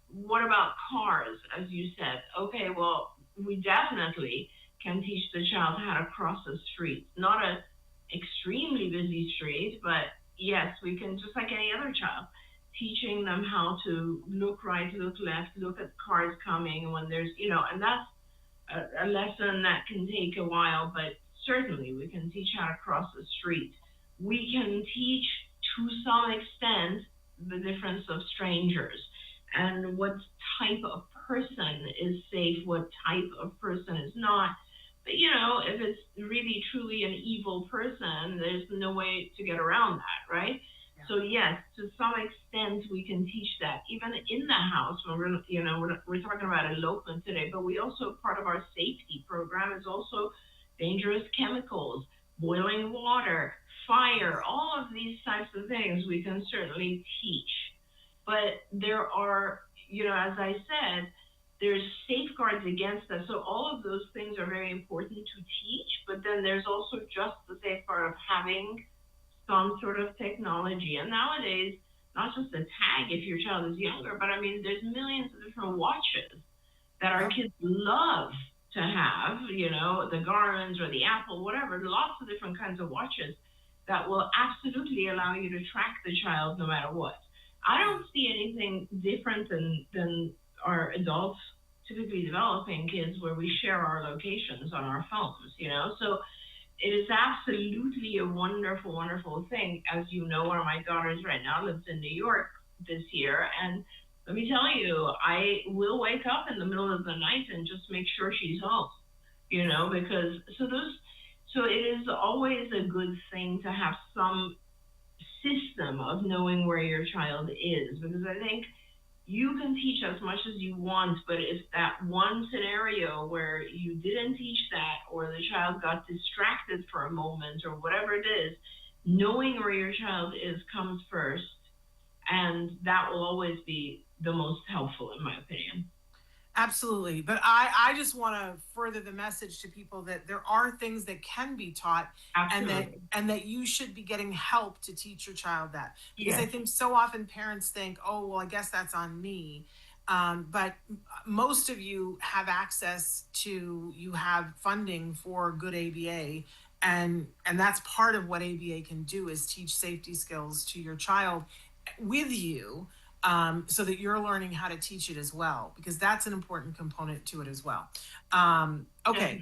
What about cars, as you said? Okay, well, we definitely can teach the child how to cross a street. Not a extremely busy street, but yes, we can, just like any other child, teaching them how to look right, look left, look at cars coming when there's, and that's a lesson that can take a while, but certainly we can teach how to cross the street. We can teach to some extent the difference of strangers and what type of person is safe, what type of person is not. But if it's really truly an evil person, there's no way to get around that, right? Yeah. So yes, to some extent we can teach that even in the house when we're talking about elopement today, but we also, part of our safety program is also dangerous chemicals, boiling water, fire, all of these types of things we can certainly teach. But there are, as I said, there's safeguards against that. So all of those things are very important to teach, but then there's also just the safeguard of having some sort of technology. And nowadays, not just a tag if your child is younger, but I mean, there's millions of different watches that our kids love to have, the Garmin's or the Apple, whatever, lots of different kinds of watches that will absolutely allow you to track the child no matter what. I don't see anything different than our adults, typically developing kids, where we share our locations on our phones, So it is absolutely a wonderful, wonderful thing. As you know, one of my daughters right now lives in New York this year, and let me tell you, I will wake up in the middle of the night and just make sure she's home, because so it is always a good thing to have some system of knowing where your child is, because I think you can teach as much as you want, but if that one scenario where you didn't teach that, or the child got distracted for a moment, or whatever it is, knowing where your child is comes first, and that will always be the most helpful, in my opinion. Absolutely. But I just want to further the message to people that there are things that can be taught. Absolutely. and that you should be getting help to teach your child that. Because Yes. I think so often parents think, oh, well, I guess that's on me. But most of you have access to, you have funding for good ABA. And that's part of what ABA can do, is teach safety skills to your child with you. So that you're learning how to teach it as well, because that's an important component to it as well. Okay.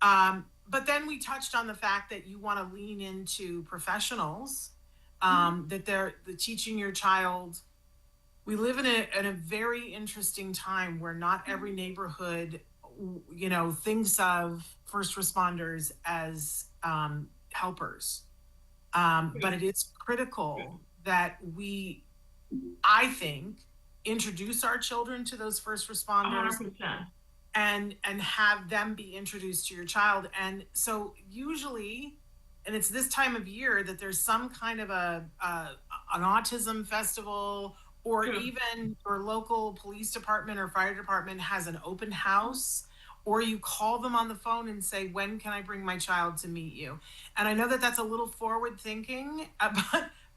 But then we touched on the fact that you want to lean into professionals, that they're teaching your child. We live in a very interesting time where not every neighborhood thinks of first responders as helpers. But it is critical that we, I think, introduce our children to those first responders 100%. and have them be introduced to your child. And so usually, and it's this time of year that there's some kind of an autism festival, or Sure. even your local police department or fire department has an open house, or you call them on the phone and say, when can I bring my child to meet you? And I know that that's a little forward thinking,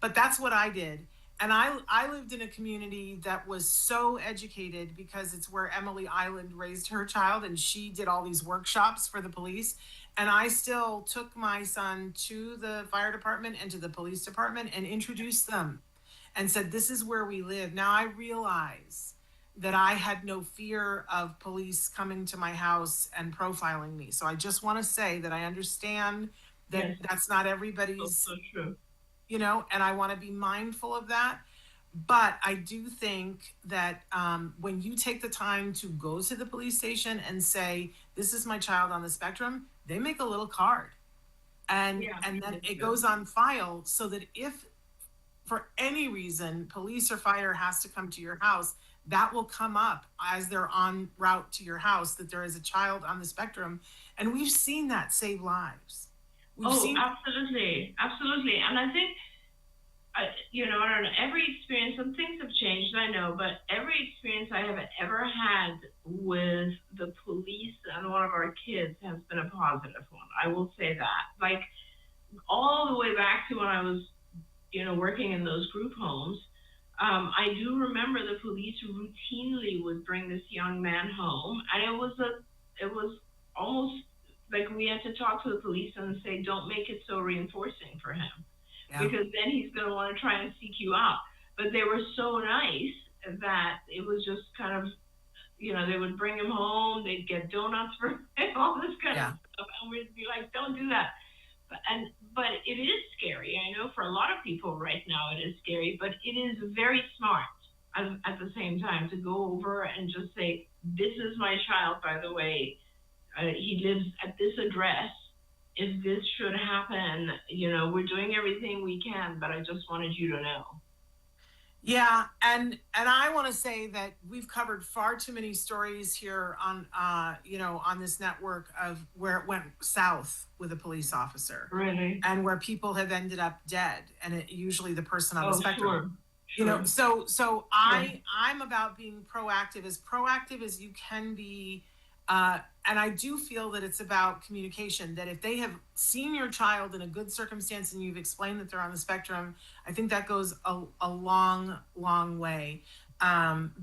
but that's what I did. And I lived in a community that was so educated, because it's where Emily Island raised her child, and she did all these workshops for the police. And I still took my son to the fire department and to the police department and introduced them and said, this is where we live. Now I realize that I had no fear of police coming to my house and profiling me. So I just want to say that I understand that Yes. that's not everybody's, So true. and I want to be mindful of that. But I do think that when you take the time to go to the police station and say, this is my child on the spectrum, they make a little card. And then it goes on file, so that if for any reason police or fire has to come to your house, that will come up as they're en route to your house, that there is a child on the spectrum. And we've seen that save lives. Absolutely. Absolutely. And I think, I don't know, every experience, some things have changed, I know, but every experience I have ever had with the police and one of our kids has been a positive one. I will say that. Like, all the way back to when I was, working in those group homes, I do remember the police routinely would bring this young man home, and it was almost like we had to talk to the police and say, don't make it so reinforcing for him, because then he's going to want to try and seek you out. But they were so nice that it was just kind of, they would bring him home, they'd get donuts for him, all this kind of stuff, and we'd be like, don't do that. But it is scary. I know for a lot of people right now it is scary, but it is very smart at the same time to go over and just say, this is my child, by the way. He lives at this address. If this should happen, we're doing everything we can, but I just wanted you to know. Yeah, and I want to say that we've covered far too many stories here on on this network of where it went south with a police officer, Really, and where people have ended up dead, and usually the person on the spectrum. Sure. So I'm about being proactive as you can be. And I do feel that it's about communication, that if they have seen your child in a good circumstance and you've explained that they're on the spectrum, I think that goes a long, long way.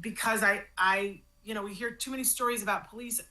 Because we hear too many stories about police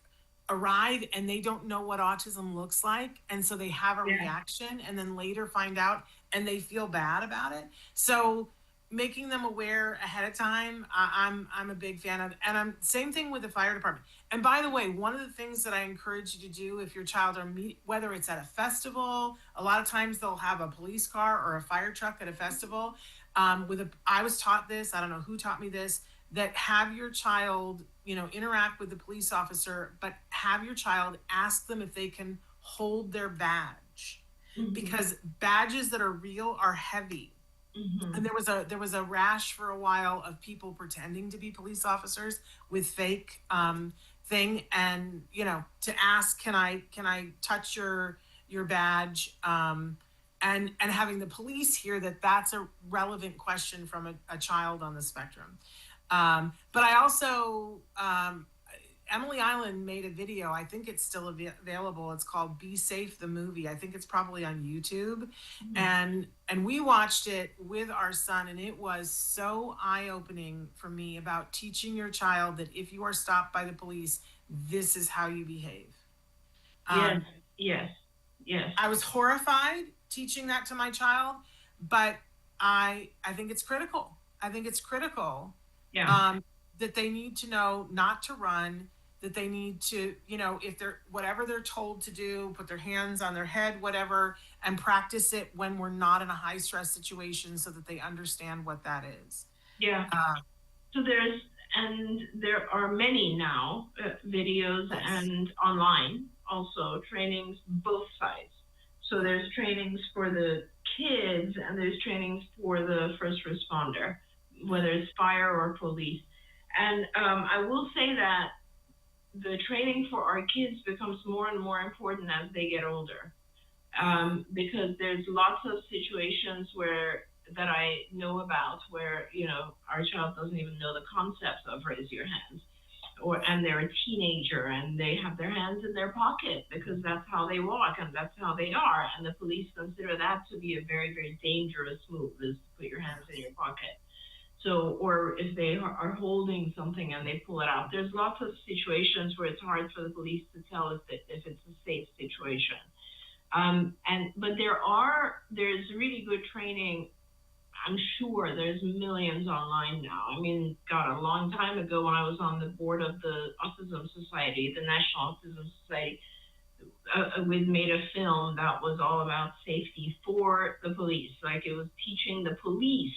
arrive and they don't know what autism looks like. And so they have a reaction and then later find out and they feel bad about it. So making them aware ahead of time, I'm a big fan of. And I'm same thing with the fire department. And by the way, one of the things that I encourage you to do if your child whether it's at a festival, a lot of times they'll have a police car or a fire truck at a festival. I was taught this, I don't know who taught me this, that have your child, interact with the police officer, but have your child ask them if they can hold their badge. Mm-hmm. Because badges that are real are heavy. Mm-hmm. And there was a rash for a while of people pretending to be police officers with fake thing, and to ask, can I touch your badge, and having the police hear that that's a relevant question from a child on the spectrum. But I also Emily Island made a video. I think it's still available. It's called Be Safe, the movie. I think it's probably on YouTube. Mm-hmm. And we watched it with our son, and it was so eye-opening for me about teaching your child that if you are stopped by the police, this is how you behave. Yes. I was horrified teaching that to my child, but I think it's critical. That they need to know not to run, that they need to, if they're, whatever they're told to do, put their hands on their head, whatever, and practice it when we're not in a high stress situation so that they understand what that is. Yeah. So there's, and there are many now videos Yes. and online also trainings both sides. So there's trainings for the kids and there's trainings for the first responder, whether it's fire or police. And I will say that the training for our kids becomes more and more important as they get older, because there's lots of situations that I know about where, you know, our child doesn't even know the concept of raise your hands, and they're a teenager and they have their hands in their pocket because that's how they walk and that's how they are, and the police consider that to be a very, very dangerous move, is to put your hands in your pocket. So, or if they are holding something and they pull it out, there's lots of situations where it's hard for the police to tell if it's a safe situation. But there's really good training. I'm sure there's millions online now. I mean, God, a long time ago when I was on the board of the Autism Society, the National Autism Society, we made a film that was all about safety for the police. Like, it was teaching the police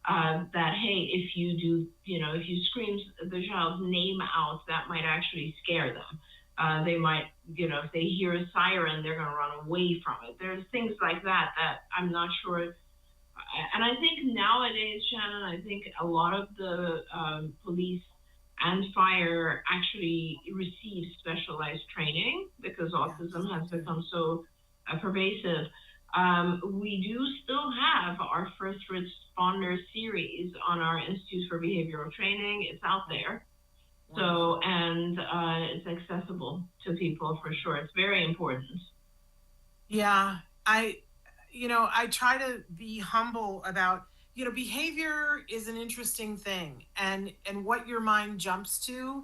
that, hey, if you do, you know, if you scream the child's name out, that might actually scare them. They might, you know, if they hear a siren, they're going to run away from it. There's things like that I'm not sure. And I think nowadays, Shannon, I think a lot of the police and fire actually receive specialized training because autism has become so pervasive. We do still have our first responder series on our Institute for Behavioral Training. It's out there. So, and it's accessible to people for sure. It's very important. Yeah, I try to be humble about, behavior is an interesting thing, and what your mind jumps to,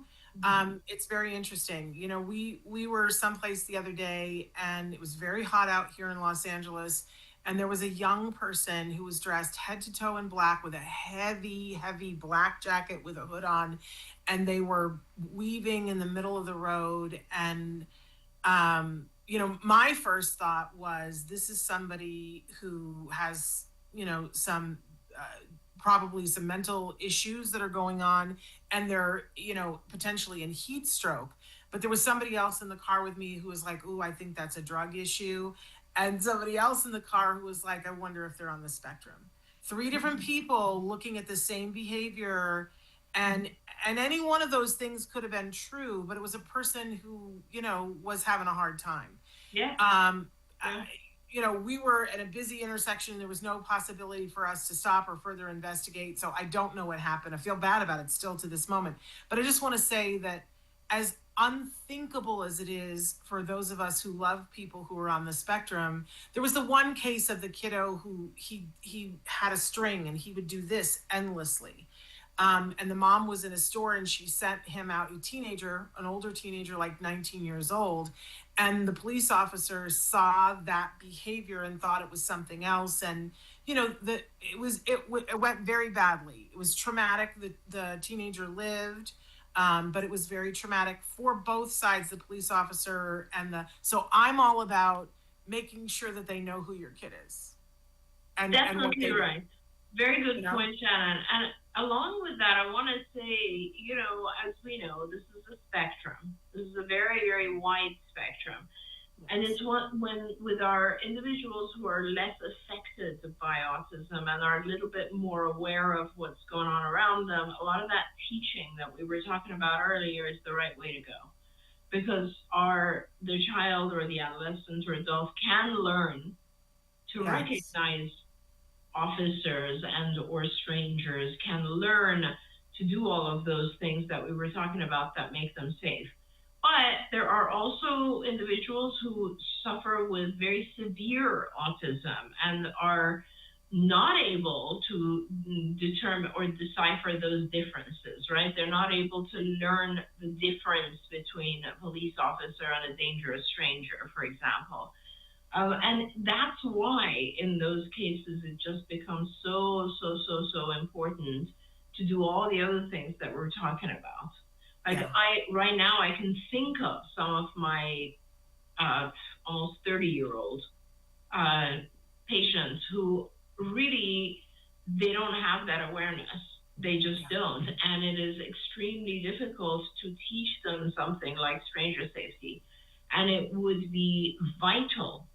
it's very interesting. We were someplace the other day and it was very hot out here in Los Angeles, and there was a young person who was dressed head to toe in black with a heavy, heavy black jacket with a hood on, and they were weaving in the middle of the road. And my first thought was, this is somebody who has, some probably some mental issues that are going on, and they're, potentially in heat stroke. But there was somebody else in the car with me who was like, ooh, I think that's a drug issue. And somebody else in the car who was like, I wonder if they're on the spectrum. 3 different people looking at the same behavior, and any one of those things could have been true, but it was a person who, was having a hard time. Yeah. We were at a busy intersection. There was no possibility for us to stop or further investigate. So I don't know what happened. I feel bad about it still to this moment. But I just want to say that, as unthinkable as it is for those of us who love people who are on the spectrum, there was the one case of the kiddo who he had a string and he would do this endlessly. And the mom was in a store and she sent him out, an older teenager, like 19 years old. And the police officer saw that behavior and thought it was something else. And, it went very badly. It was traumatic. The teenager lived, but it was very traumatic for both sides, the police officer so I'm all about making sure that they know who your kid is. Definitely right. Very good point, Shannon. And along with that, I want to say, as we know, this is a spectrum. This is a very, very wide spectrum. Yes. And it's when with our individuals who are less affected by autism and are a little bit more aware of what's going on around them, a lot of that teaching that we were talking about earlier is the right way to go. Because the child or the adolescent or adult can learn to recognize officers and or strangers, can learn to do all of those things that we were talking about that make them safe. But there are also individuals who suffer with very severe autism and are not able to determine or decipher those differences, right? They're not able to learn the difference between a police officer and a dangerous stranger, for example. And that's why in those cases it just becomes so important to do all the other things that we're talking about. Like right now I can think of some of my almost 30-year-old patients who really, they don't have that awareness. They just don't. And it is extremely difficult to teach them something like stranger safety. And it would be vital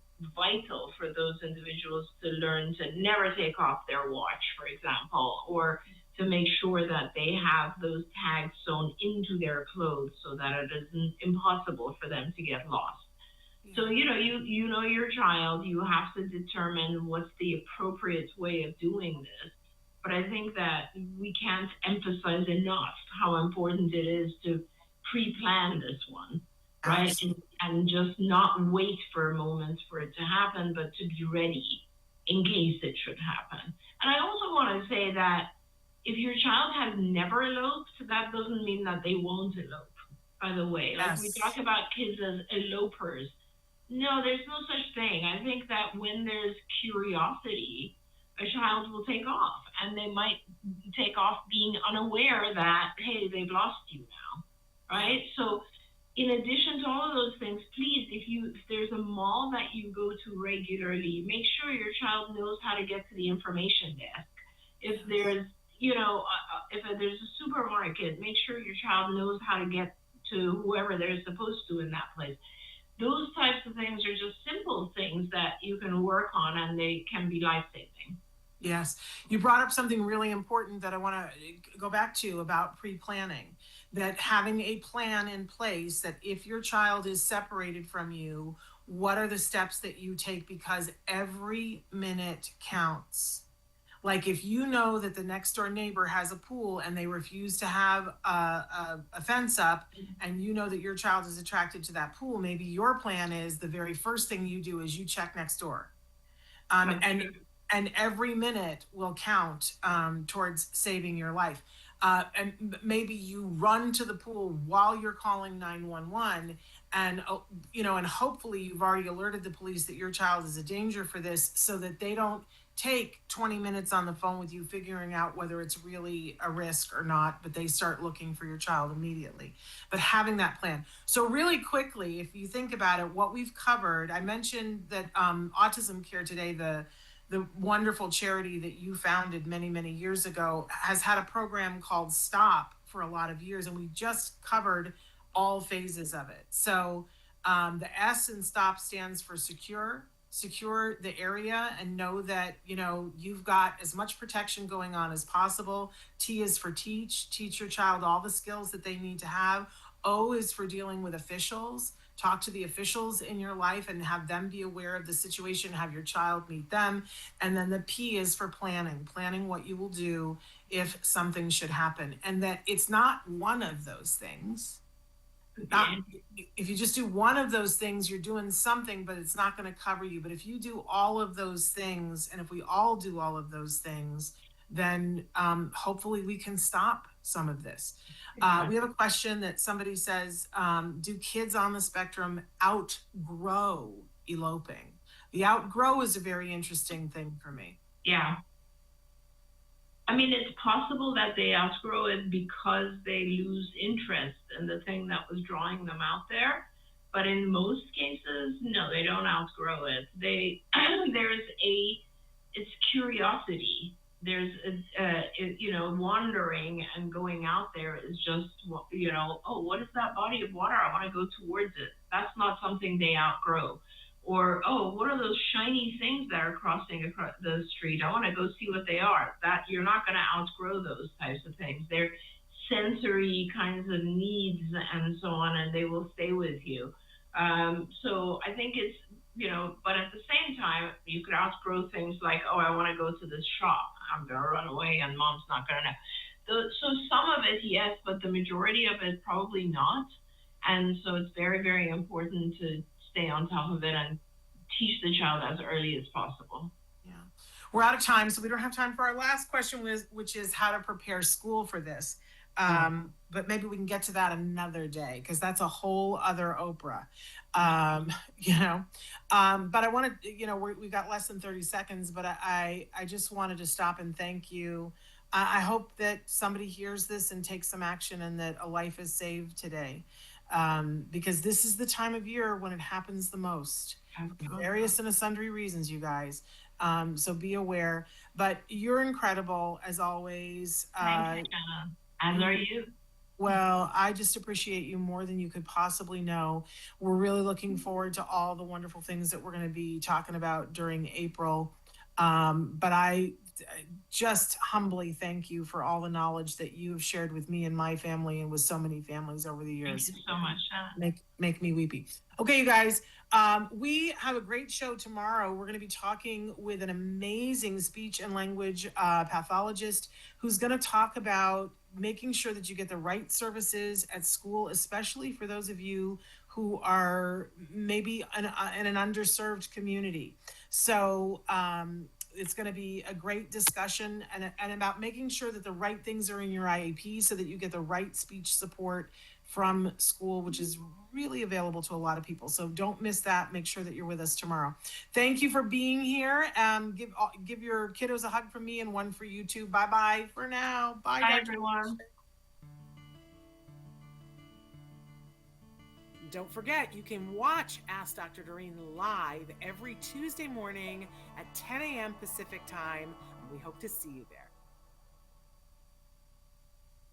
for those individuals to learn to never take off their watch, for example, or to make sure that they have those tags sewn into their clothes so that it isn't impossible for them to get lost. So, you know your child, you have to determine what's the appropriate way of doing this. But I think that we can't emphasize enough how important it is to pre-plan this one, right? And just not wait for a moment for it to happen, but to be ready in case it should happen. And I also want to say that if your child has never eloped, that doesn't mean that they won't elope, by the way. Like we talk about kids as elopers. No, there's no such thing. I think that when there's curiosity, a child will take off, and they might take off being unaware that, hey, they've lost you now, right? So in addition to all of those things, please, if there's a mall that you go to regularly, make sure your child knows how to get to the information desk. If there's, if there's a supermarket, make sure your child knows how to get to whoever they're supposed to in that place. Those types of things are just simple things that you can work on, and they can be life-saving. Yes. You brought up something really important that I want to go back to about pre-planning, that having a plan in place, that if your child is separated from you, what are the steps that you take? Because every minute counts. Like if you know that the next door neighbor has a pool and they refuse to have a fence up, and you know that your child is attracted to that pool, maybe your plan is the very first thing you do is you check next door. And every minute will count towards saving your life. And maybe you run to the pool while you're calling 911, and and hopefully you've already alerted the police that your child is a danger for this, so that they don't take 20 minutes on the phone with you figuring out whether it's really a risk or not, but they start looking for your child immediately. But having that plan. So really quickly, if you think about it, what we've covered, I mentioned that Autism Care Today, the wonderful charity that you founded many, many years ago, has had a program called STOP for a lot of years, and we just covered all phases of it. So the S in STOP stands for secure the area and know that, you've got as much protection going on as possible. T is for teach your child all the skills that they need to have. O is for dealing with officials. Talk to the officials in your life and have them be aware of the situation, have your child meet them. And then the P is for planning what you will do if something should happen. And that it's not one of those things. If you just do one of those things, you're doing something, but it's not going to cover you. But if you do all of those things, and if we all do all of those things, then hopefully we can stop some of this. We have a question that somebody says, do kids on the spectrum outgrow eloping? The outgrow is a very interesting thing for me. Yeah. I mean, it's possible that they outgrow it because they lose interest in the thing that was drawing them out there. But in most cases, no, they don't outgrow it. It's curiosity. There's wandering and going out there is just, oh, what is that body of water? I want to go towards it. That's not something they outgrow. Or, oh, what are those shiny things that are crossing across the street? I want to go see what they are. That you're not going to outgrow those types of things. They're sensory kinds of needs and so on, and they will stay with you. So I think it's, but at the same time, you could outgrow things like, oh, I want to go to this shop. I'm going to run away and mom's not going to know. So some of it, yes, but the majority of it, probably not. And so it's very, very important to stay on top of it and teach the child as early as possible. Yeah. We're out of time, so we don't have time for our last question, which is how to prepare school for this. But maybe we can get to that another day, because that's a whole other Oprah. But I wanted, we've got less than 30 seconds, but I just wanted to stop and thank you. I hope that somebody hears this and takes some action, and that a life is saved today. Because this is the time of year when it happens the most. For various and sundry reasons, you guys. So be aware. But you're incredible as always. Thank you, Shannon. As are you. Well, I just appreciate you more than you could possibly know. We're really looking forward to all the wonderful things that we're going to be talking about during April. But I just humbly thank you for all the knowledge that you have shared with me and my family and with so many families over the years. Thank you so much, Shannon. Make me weepy. Okay, you guys, we have a great show tomorrow. We're going to be talking with an amazing speech and language pathologist who's going to talk about making sure that you get the right services at school, especially for those of you who are maybe in an underserved community. So it's going to be a great discussion and about making sure that the right things are in your IEP so that you get the right speech support from school, which is really available to a lot of people. So don't miss that. Make sure that you're with us tomorrow. Thank you for being here. Give your kiddos a hug from me and one for you too. Bye-bye for now. Bye, Bye, Dr. everyone. Don't forget, you can watch Ask Dr. Doreen live every Tuesday morning at 10 a.m. Pacific time. We hope to see you there.